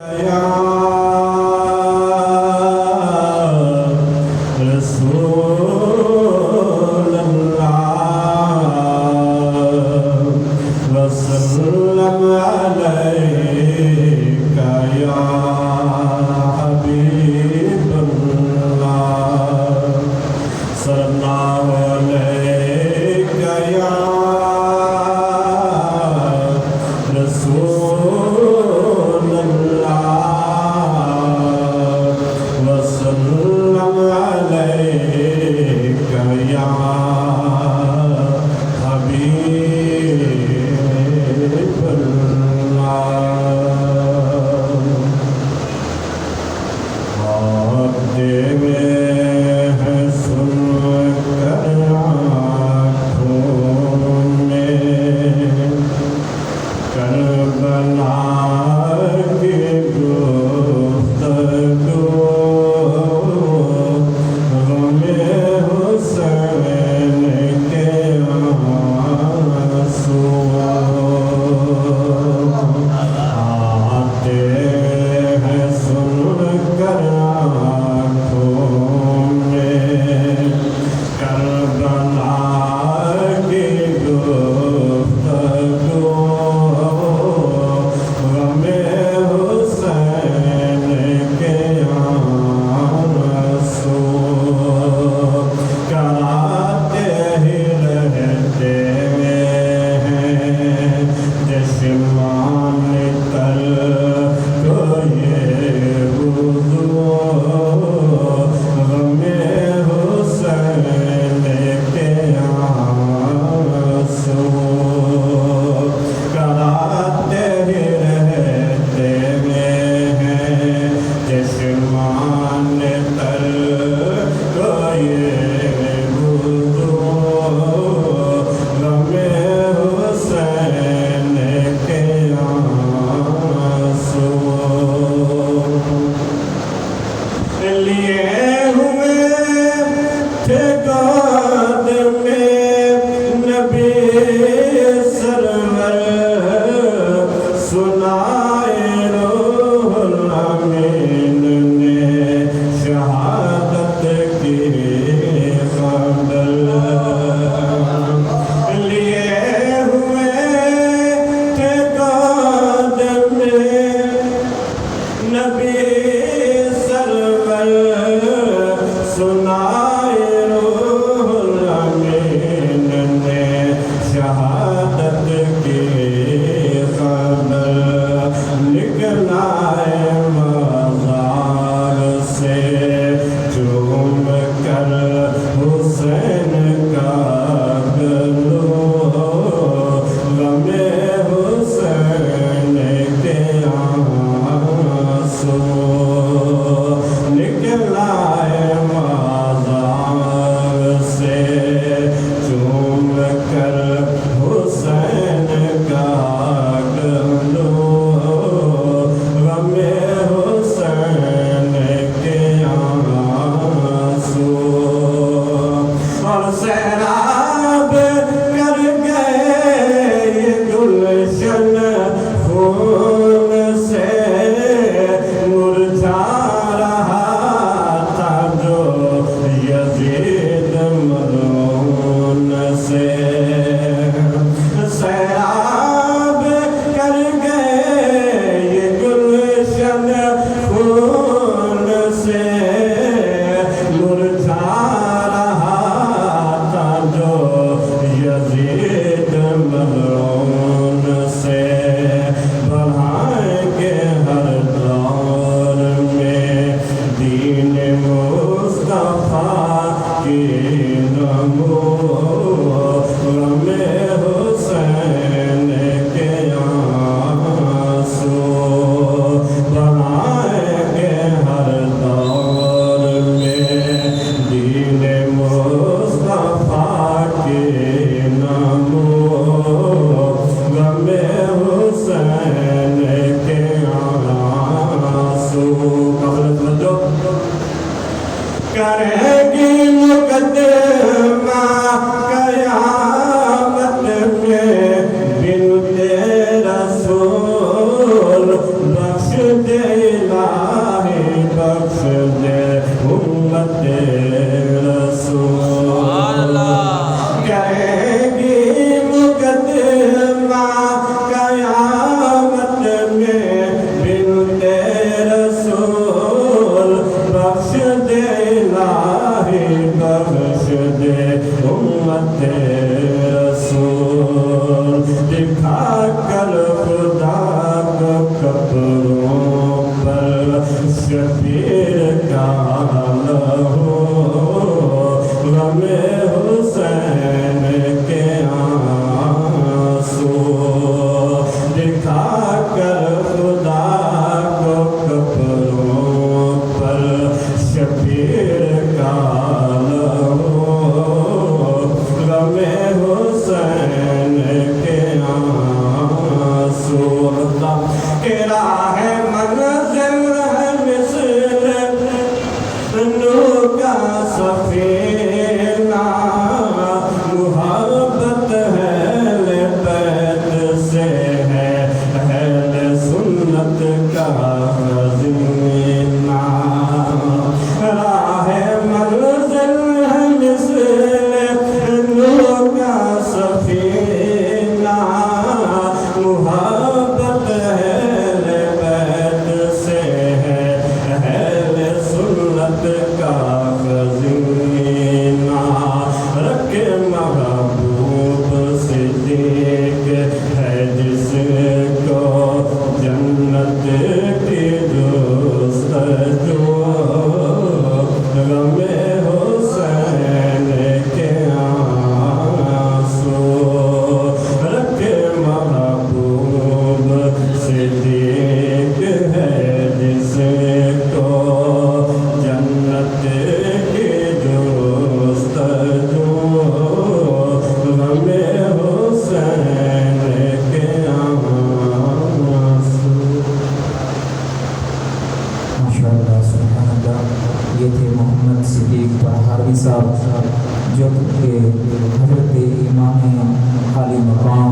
يا رسول الله وسلم عليك يا حبيب الله صلى عليك يا رسول الله رسول بخش دے الہی بخش دے امت رسول دکھا کر خدا کو قبروں پر شبیر کا لہو غم حسین کے آنسو دکھا کر خدا کو قبروں پر شبیر کا لہو غم حسین کے آنسو کہ راہ منزل ہے مثل نور کا سفینہ محبت ہے بیت سے ہے اہل سنت کا خزینہ راہ منزل ہے مثل نور کا سفینہ محبت ہے بیت سے ہے اہل سنت کا خزینہ رکھ محبوب صدیق ہے جس کو جنت کی جستجو غم حسین کے آنسو رکھ محبوب صدیق ہے جس کو جنت کی جستجو غم حسین کے آنسو. ماشاءاللہ سبحان اللہ. یہ تھے محمد صدیق پرہاروی صاحب جو کہ حضرت امام عالی مقام